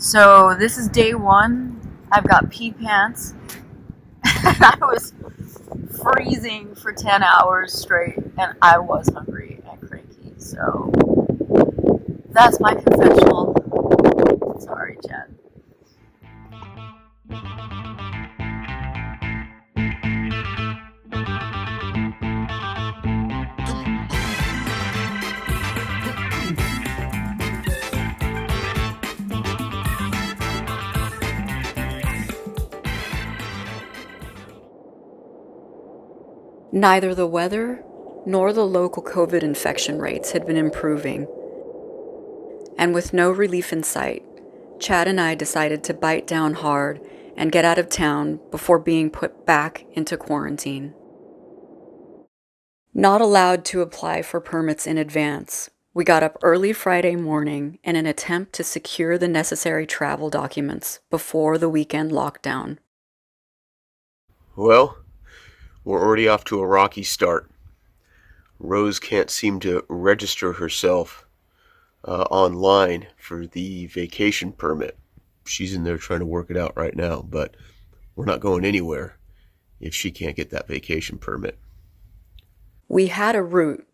So this is day one. I've got pee pants. I was freezing for 10 hours straight and I was hungry and cranky. So that's my confessional. Sorry, Chad. Neither the weather nor the local COVID infection rates had been improving. And with no relief in sight, Chad and I decided to bite down hard and get out of town before being put back into quarantine. Not allowed to apply for permits in advance, we got up early Friday morning in an attempt to secure the necessary travel documents before the weekend lockdown. Well, we're already off to a rocky start. Rose can't seem to register herself online for the vacation permit. She's in there trying to work it out right now, but we're not going anywhere if she can't get that vacation permit. We had a route,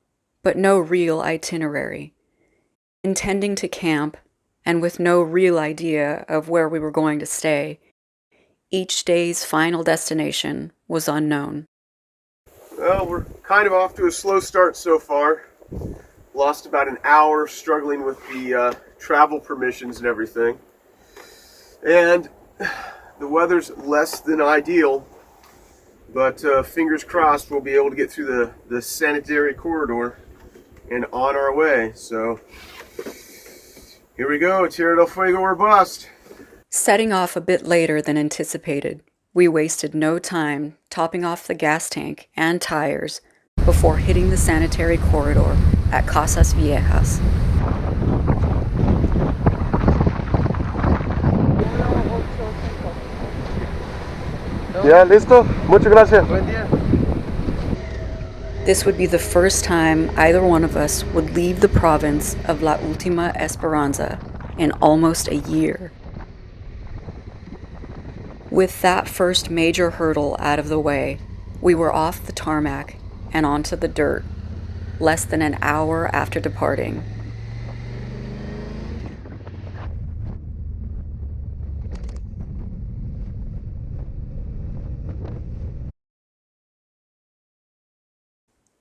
but no real itinerary. Intending to camp, and with no real idea of where we were going to stay, each day's final destination was unknown. Well, we're kind of off to a slow start so far. Lost about an hour struggling with the travel permissions and everything. And the weather's less than ideal, but fingers crossed we'll be able to get through the sanitary corridor and on our way. So here we go, Tierra del Fuego or bust. Setting off a bit later than anticipated, we wasted no time topping off the gas tank and tires before hitting the sanitary corridor at Casas Viejas. Ya, listo? Muchas gracias. This would be the first time either one of us would leave the province of La Última Esperanza in almost a year. With that first major hurdle out of the way, we were off the tarmac and onto the dirt, less than an hour after departing.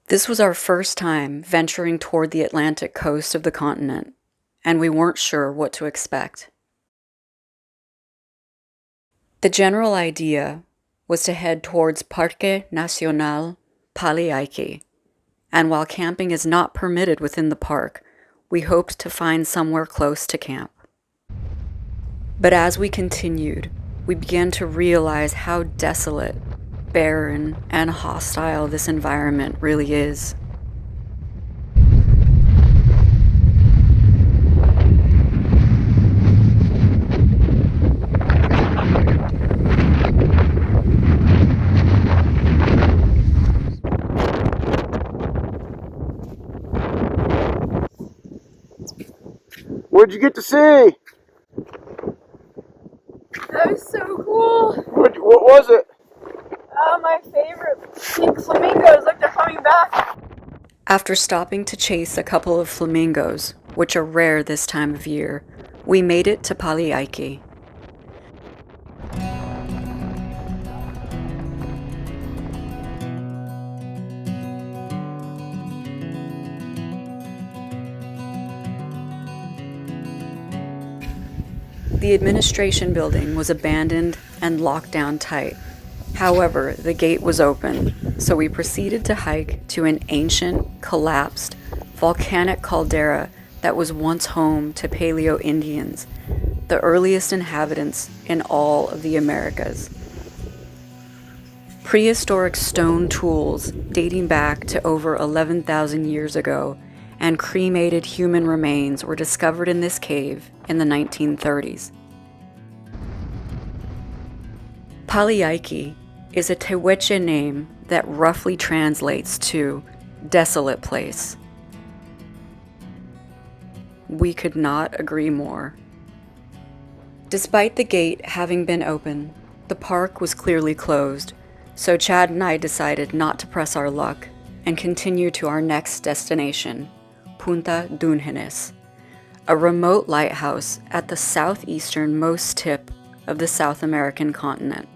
This was our first time venturing toward the Atlantic coast of the continent, and we weren't sure what to expect. The general idea was to head towards Parque Nacional Pali Aike, and while camping is not permitted within the park, we hoped to find somewhere close to camp. But as we continued, we began to realize how desolate, barren, and hostile this environment really is. What'd you get to see? That was so cool. What was it? My favorite pink flamingos. Look, they're coming back. After stopping to chase a couple of flamingos, which are rare this time of year, we made it to Pali Aike. The administration building was abandoned and locked down tight. However, the gate was open, so we proceeded to hike to an ancient, collapsed, volcanic caldera that was once home to Paleo Indians, the earliest inhabitants in all of the Americas. Prehistoric stone tools dating back to over 11,000 years ago and cremated human remains were discovered in this cave in the 1930s. Pali Aike is a Tehuelche name that roughly translates to desolate place. We could not agree more. Despite the gate having been open, the park was clearly closed, so Chad and I decided not to press our luck and continue to our next destination, Punta Dungeness, a remote lighthouse at the southeasternmost tip of the South American continent.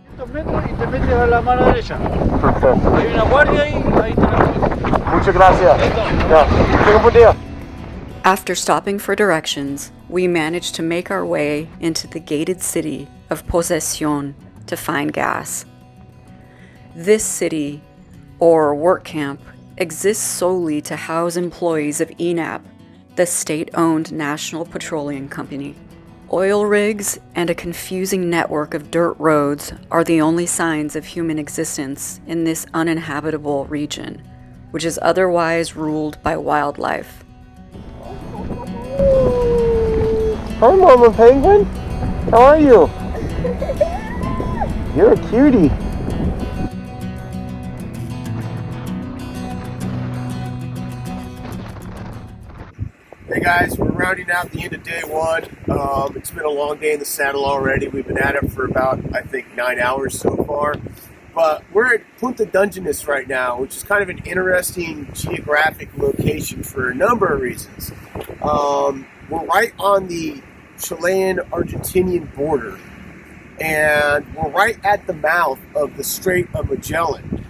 After stopping for directions, we managed to make our way into the gated city of Posesión to find gas. This city, or work camp, exists solely to house employees of ENAP, the state-owned National Petroleum Company. Oil rigs and a confusing network of dirt roads are the only signs of human existence in this uninhabitable region, which is otherwise ruled by wildlife. Hi, Mama Penguin. How are you? You're a cutie. Hey guys, we're rounding out the end of day one. It's been a long day in the saddle already. We've been at it for about, I think, 9 hours so far. But we're at Punta Dungeness right now, which is kind of an interesting geographic location for a number of reasons. We're right on the Chilean-Argentinian border, and we're right at the mouth of the Strait of Magellan.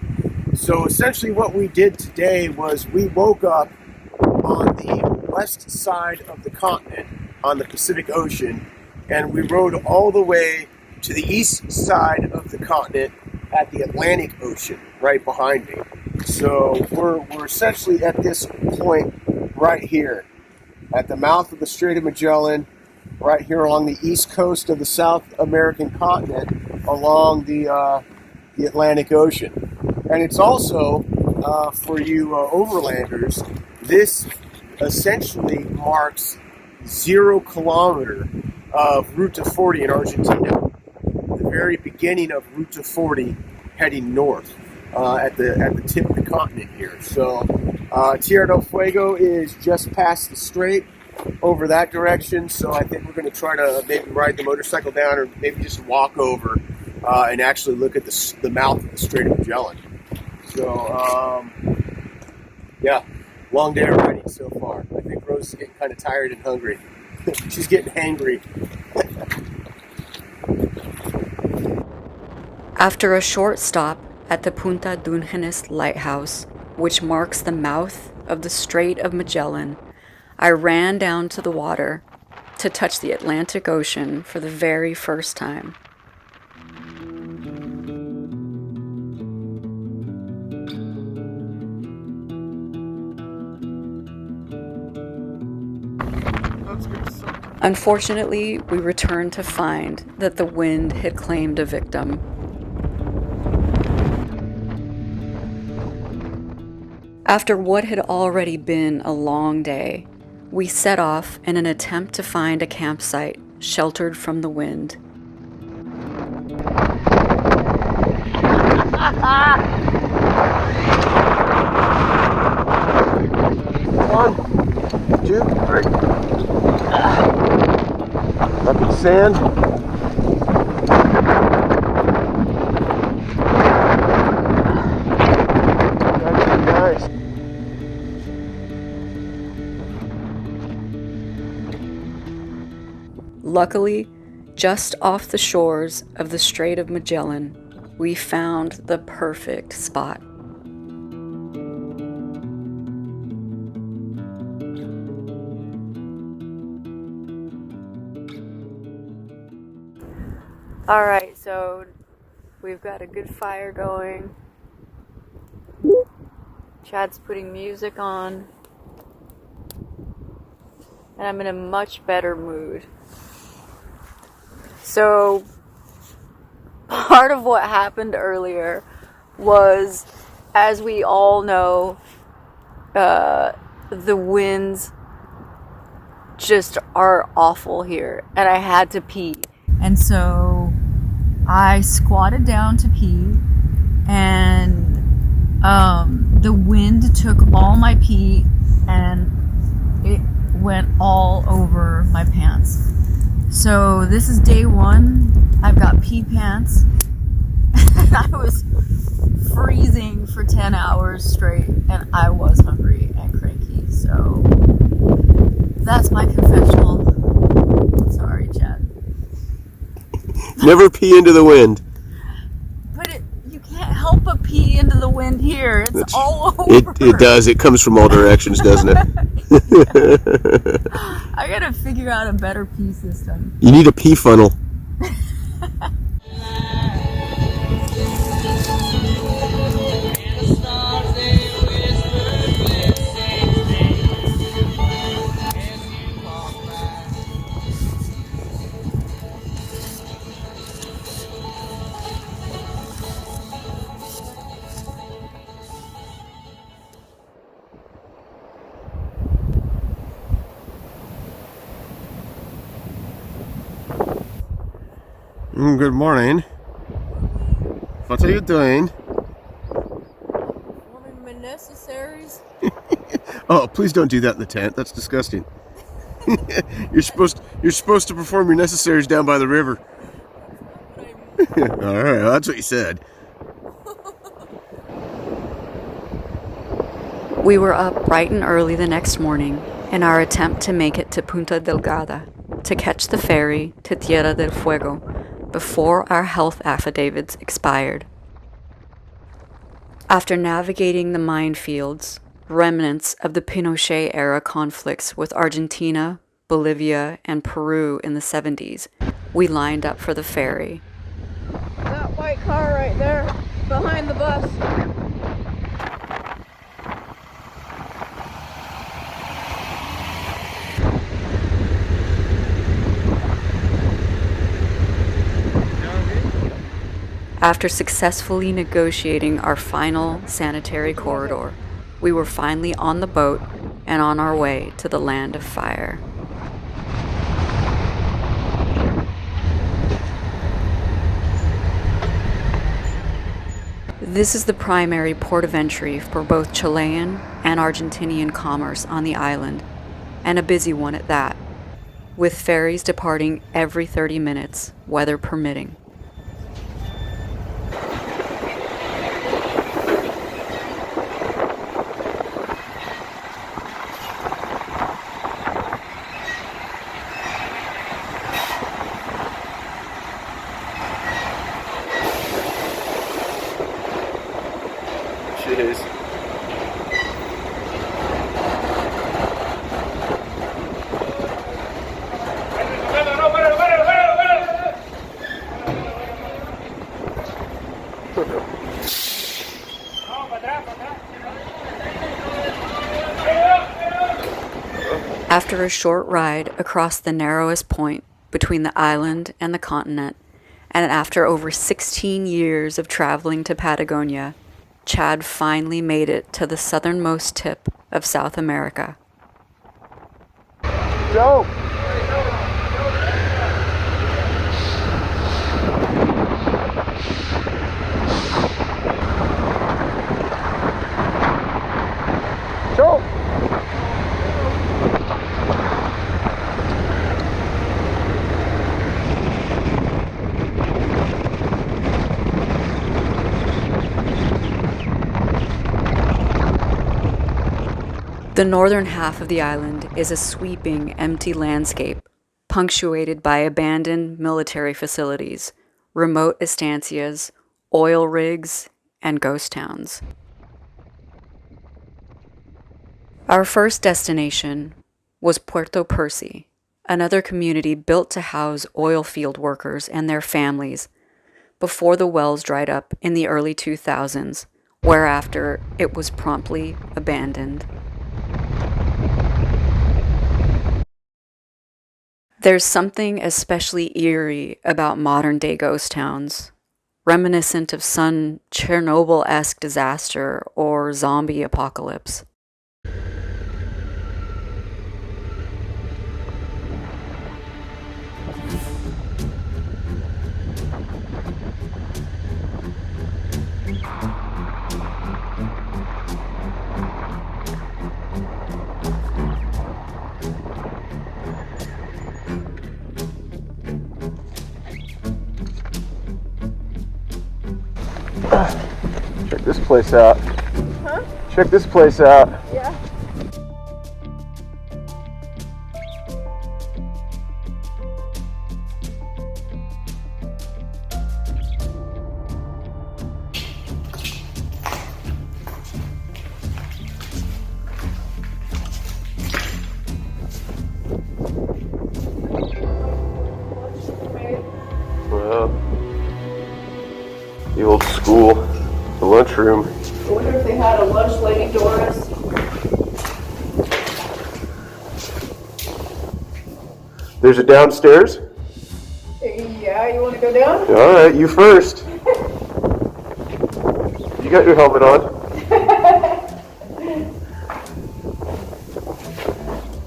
So essentially what we did today was we woke up on the west side of the continent on the Pacific Ocean, and we rode all the way to the east side of the continent at the Atlantic Ocean right behind me. So we're essentially at this point right here at the mouth of the Strait of Magellan, right here along the east coast of the South American continent, along the Atlantic Ocean. And it's also, for you overlanders, this essentially marks 0 kilometer of Ruta 40 in Argentina, the very beginning of Ruta 40 heading north at the tip of the continent here. So Tierra del Fuego is just past the strait over that direction, so I think we're going to try to maybe ride the motorcycle down or maybe just walk over and actually look at the mouth of the Strait of Magellan. So yeah, long day of riding so far. I think Rose is getting kind of tired and hungry. She's getting hangry. After a short stop at the Punta Dungeness lighthouse, which marks the mouth of the Strait of Magellan, I ran down to the water to touch the Atlantic Ocean for the very first time. Unfortunately, we returned to find that the wind had claimed a victim. After what had already been a long day, we set off in an attempt to find a campsite sheltered from the wind. 1, 2, 3. Up in sand. That's nice. Luckily, just off the shores of the Strait of Magellan, we found the perfect spot. Alright, so we've got a good fire going. Chad's putting music on. And I'm in a much better mood. So, part of what happened earlier was, as we all know, the winds just are awful here. And I had to pee. And so I squatted down to pee, and the wind took all my pee and it went all over my pants. So this is day one. I've got pee pants. I was freezing for 10 hours straight and I was hungry and cranky. So that's my confessional. Sorry, Chad. Never pee into the wind. But you can't help but pee into the wind here. It's all over. It does. It comes from all directions, doesn't it? I gotta figure out a better pee system. You need a pee funnel. Good morning. What are you doing? Performing my necessaries. Oh, please don't do that in the tent. That's disgusting. You're supposed to perform your necessaries down by the river. All right, well, that's what you said. We were up bright and early the next morning in our attempt to make it to Punta Delgada to catch the ferry to Tierra del Fuego before our health affidavits expired. After navigating the minefields, remnants of the Pinochet-era conflicts with Argentina, Bolivia, and Peru in the 70s, we lined up for the ferry. That white car right there, behind the bus. After successfully negotiating our final sanitary corridor, we were finally on the boat and on our way to the land of fire. This is the primary port of entry for both Chilean and Argentinian commerce on the island, and a busy one at that, with ferries departing every 30 minutes, weather permitting. Cheers. After a short ride across the narrowest point between the island and the continent, and after over 16 years of traveling to Patagonia, Chad finally made it to the southernmost tip of South America. Go! Go! The northern half of the island is a sweeping, empty landscape, punctuated by abandoned military facilities, remote estancias, oil rigs, and ghost towns. Our first destination was Puerto Percy, another community built to house oil field workers and their families before the wells dried up in the early 2000s, whereafter it was promptly abandoned. There's something especially eerie about modern-day ghost towns, reminiscent of some Chernobyl-esque disaster or zombie apocalypse. Check this place out. Huh? Check this place out. Yeah. Well, the old school, the lunchroom. I wonder if they had a lunch lady Doris. There's a downstairs. Yeah, you want to go down? All right, you first. You got your helmet on.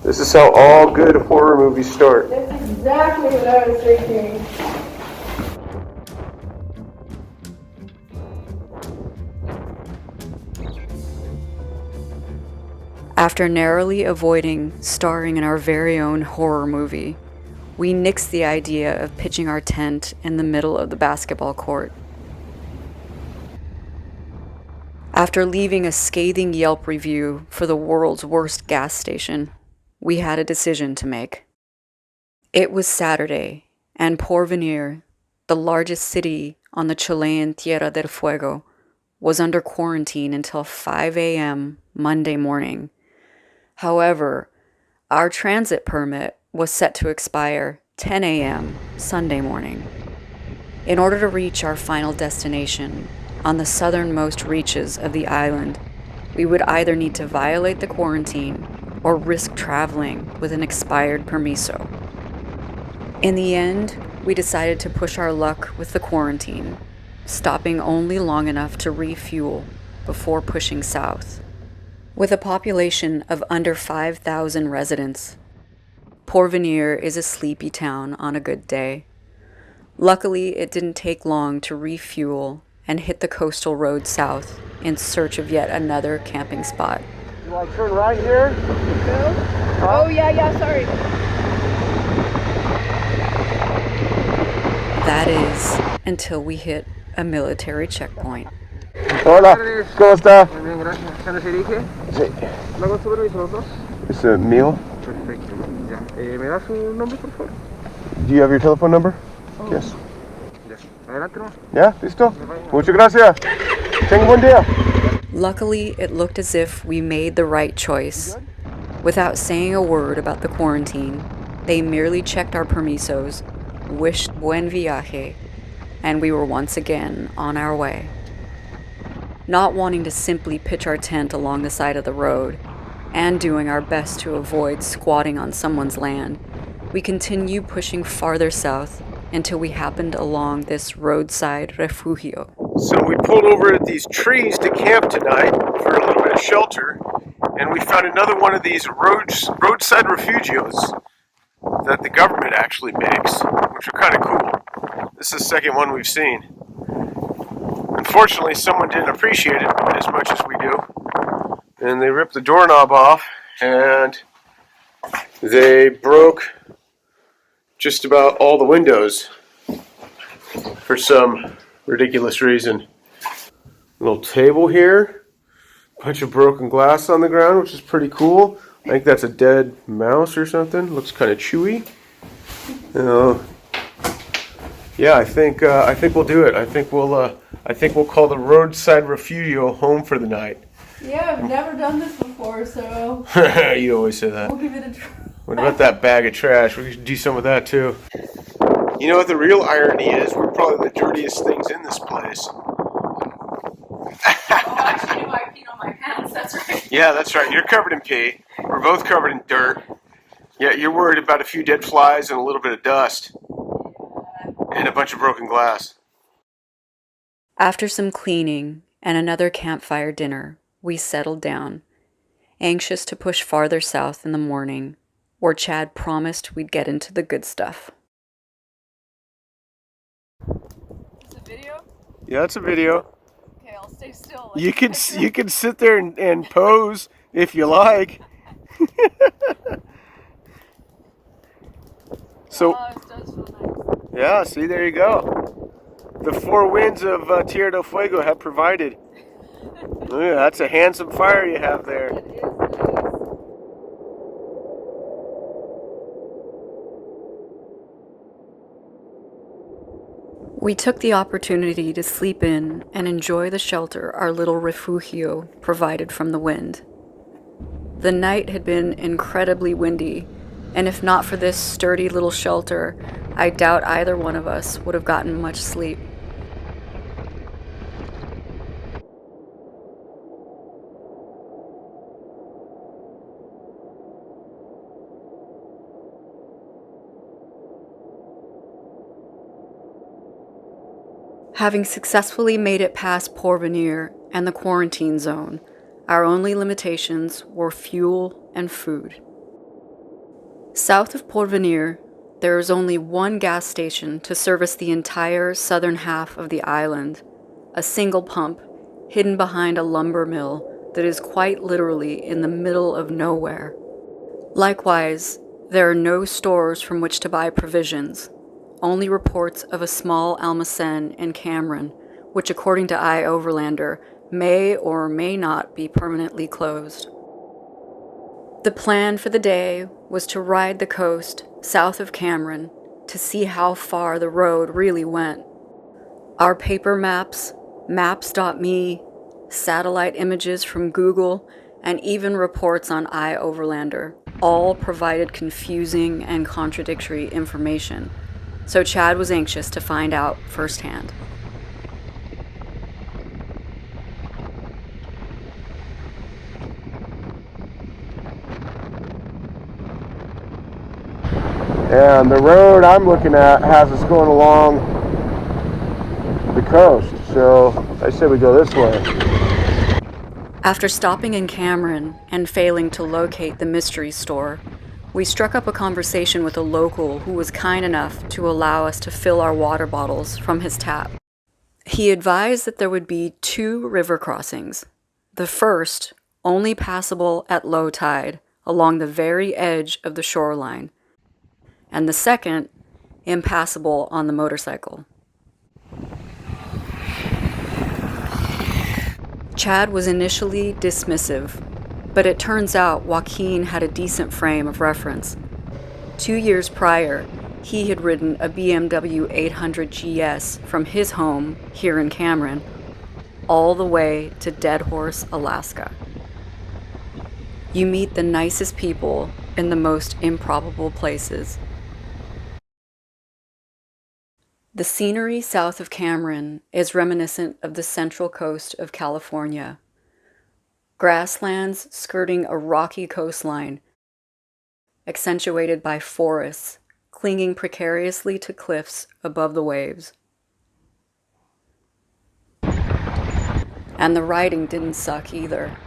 This is how all good horror movies start. That's exactly what I was thinking. After narrowly avoiding starring in our very own horror movie, we nixed the idea of pitching our tent in the middle of the basketball court. After leaving a scathing Yelp review for the world's worst gas station, we had a decision to make. It was Saturday, and Porvenir, the largest city on the Chilean Tierra del Fuego, was under quarantine until 5 a.m. Monday morning. However, our transit permit was set to expire 10 a.m. Sunday morning. In order to reach our final destination on the southernmost reaches of the island, we would either need to violate the quarantine or risk traveling with an expired permiso. In the end, we decided to push our luck with the quarantine, stopping only long enough to refuel before pushing south. With a population of under 5,000 residents, Porvenir is a sleepy town on a good day. Luckily, it didn't take long to refuel and hit the coastal road south in search of yet another camping spot. You want to turn right here? No? Oh, yeah, sorry. That is, until we hit a military checkpoint. Hola, ¿cómo está? Muy bien, gracias. ¿Se nos dirige? Sí. ¿Va con su permiso los dos? It's a meal. Perfecto. Ya. ¿Me da su nombre, por favor? Do you have your telephone number? Oh. Yes. Ya. Adelante, ¿no? Yeah, listo. Muchas gracias. Tenga buen día. Luckily, it looked as if we made the right choice. Without saying a word about the quarantine, they merely checked our permisos, wished buen viaje, and we were once again on our way. Not wanting to simply pitch our tent along the side of the road, and doing our best to avoid squatting on someone's land, we continued pushing farther south until we happened along this roadside refugio. So we pulled over at these trees to camp tonight for a little bit of shelter, and we found another one of these roadside refugios that the government actually makes, which are kind of cool. This is the second one we've seen. Unfortunately, someone didn't appreciate it as much as we do, and they ripped the doorknob off, and they broke just about all the windows for some ridiculous reason. Little table here, bunch of broken glass on the ground, which is pretty cool. I think that's a dead mouse or something. Looks kind of chewy. Yeah, I think we'll do it. I think we'll call the roadside refugio home for the night. Yeah, I've never done this before, so You always say that. we'll give it a try. What about that bag of trash? We should do some of that too. You know what the real irony is? We're probably the dirtiest things in this place. Oh, actually, I peed on my pants, that's right. Yeah, that's right. You're covered in pee. We're both covered in dirt. Yeah, you're worried about a few dead flies and a little bit of dust. And a bunch of broken glass. After some cleaning and another campfire dinner, we settled down, anxious to push farther south in the morning, where Chad promised we'd get into the good stuff. Is it a video? Yeah, it's a video. Okay, I'll stay still. You can sit there and pose if you like. So Oh, it does feel nice. yeah, see, there you go. The four winds of Tierra del Fuego have provided. Yeah, that's a handsome fire you have there. It is nice. We took the opportunity to sleep in and enjoy the shelter our little refugio provided from the wind. The night had been incredibly windy, and if not for this sturdy little shelter, I doubt either one of us would have gotten much sleep. Having successfully made it past Porvenir and the quarantine zone, our only limitations were fuel and food. South of Porvenir, there is only one gas station to service the entire southern half of the island, a single pump hidden behind a lumber mill that is quite literally in the middle of nowhere. Likewise, there are no stores from which to buy provisions, only reports of a small almacen in Cameron, which according to iOverlander may or may not be permanently closed. The plan for the day was to ride the coast south of Cameron to see how far the road really went. Our paper maps, maps.me, satellite images from Google, and even reports on iOverlander all provided confusing and contradictory information, so Chad was anxious to find out firsthand. And the road I'm looking at has us going along the coast, so I say we go this way. After stopping in Cameron and failing to locate the mystery store, we struck up a conversation with a local who was kind enough to allow us to fill our water bottles from his tap. He advised that there would be 2 river crossings. The first, only passable at low tide, along the very edge of the shoreline, and the second, impassable on the motorcycle. Chad was initially dismissive, but it turns out Joaquin had a decent frame of reference. 2 years prior, he had ridden a BMW 800 GS from his home here in Cameron all the way to Dead Horse, Alaska. You meet the nicest people in the most improbable places. The scenery south of Cameron is reminiscent of the central coast of California. Grasslands skirting a rocky coastline, accentuated by forests clinging precariously to cliffs above the waves. And the riding didn't suck either.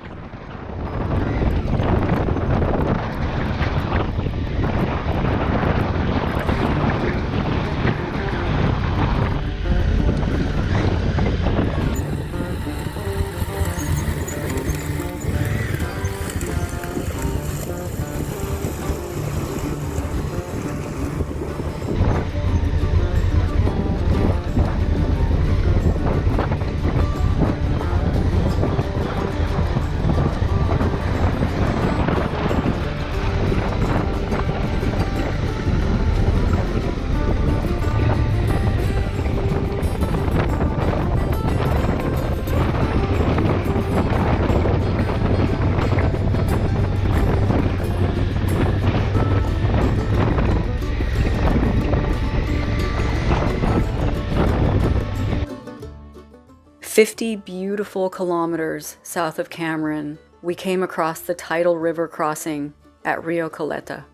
"50 beautiful kilometers south of Cameron, we came across the tidal river crossing at Rio Caleta.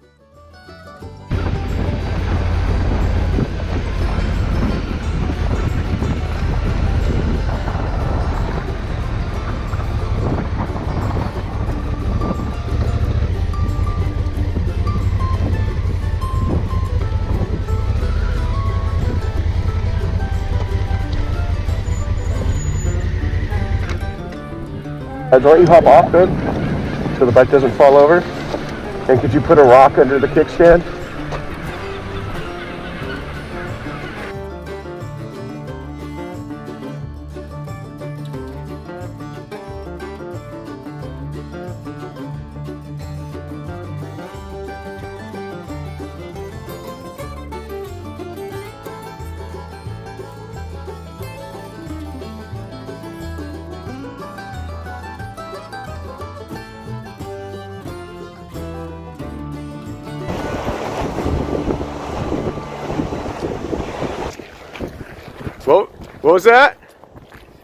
Don't you hop off then, so the bike doesn't fall over? And could you put a rock under the kickstand? What was that?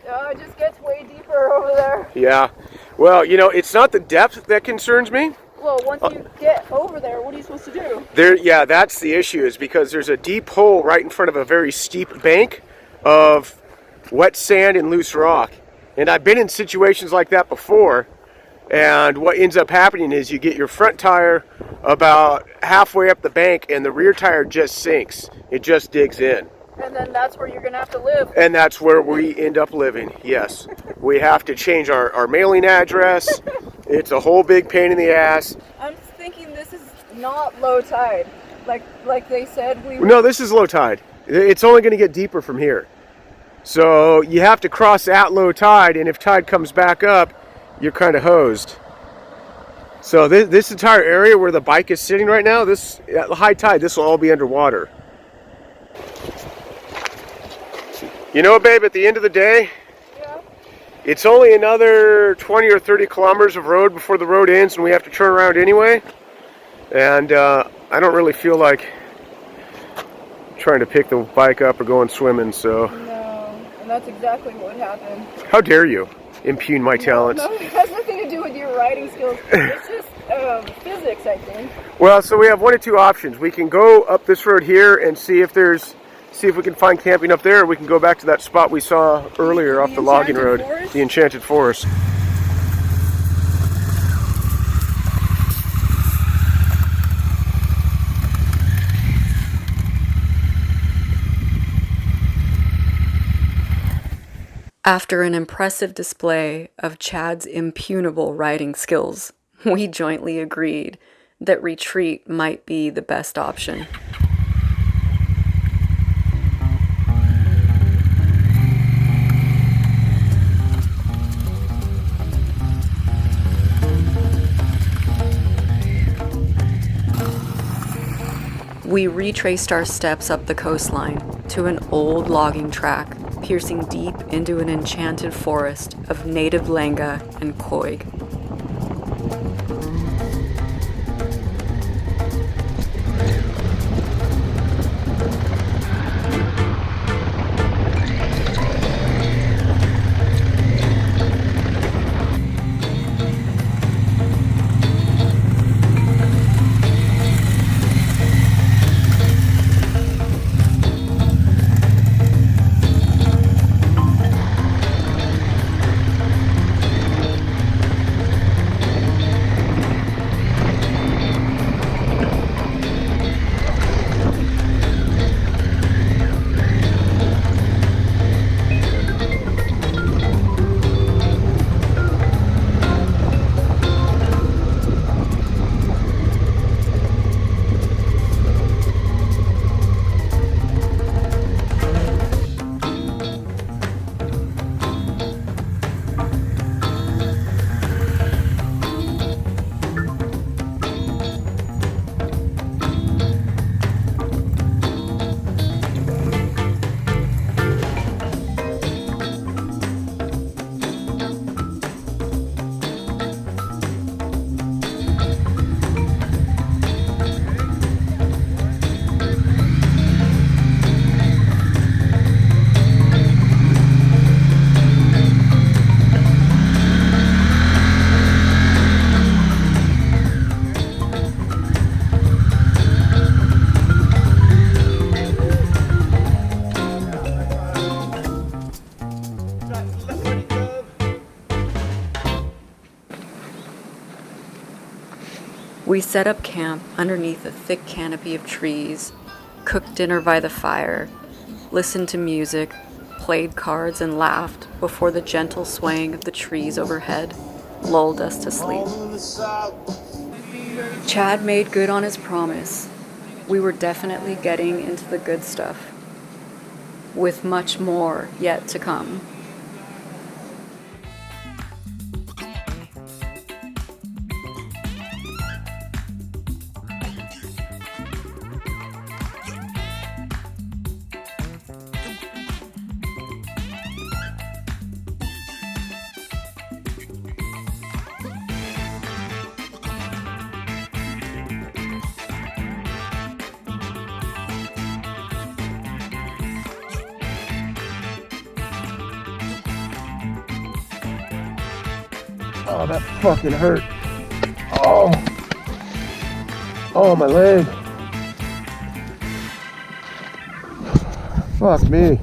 It just gets way deeper over there. Yeah. Well, you know, it's not the depth that concerns me. Well, once you get over there, what are you supposed to do? Yeah, that's the issue, is because there's a deep hole right in front of a very steep bank of wet sand and loose rock. And I've been in situations like that before, and what ends up happening is you get your front tire about halfway up the bank and the rear tire just sinks. It just digs in. And then that's where you're going to have to live. And that's where we end up living, yes. We have to change our mailing address. It's a whole big pain in the ass. I'm thinking this is not low tide. Like they said we... No, this is low tide. It's only going to get deeper from here. So you have to cross at low tide, and if tide comes back up, you're kind of hosed. So this entire area where the bike is sitting right now, this at high tide, this will all be underwater. You know, babe, at the end of the day, Yeah. it's only another 20 or 30 kilometers of road before the road ends, and we have to turn around anyway. And I don't really feel like trying to pick the bike up or going swimming, so... No, and that's exactly what happened. How dare you impugn my talents? No, it has nothing to do with your riding skills. It's just physics, I think. Well, so we have one of two options. We can go up this road here and see if we can find camping up there, or we can go back to that spot we saw earlier off the logging road, the Enchanted Forest. After an impressive display of Chad's impugnable riding skills, we jointly agreed that retreat might be the best option. We retraced our steps up the coastline to an old logging track, piercing deep into an enchanted forest of native lenga and koig. We set up camp underneath a thick canopy of trees, cooked dinner by the fire, listened to music, played cards, and laughed before the gentle swaying of the trees overhead lulled us to sleep. Chad made good on his promise. We were definitely getting into the good stuff, with much more yet to come. Oh, that fucking hurt. Oh. Oh, my leg. Fuck me.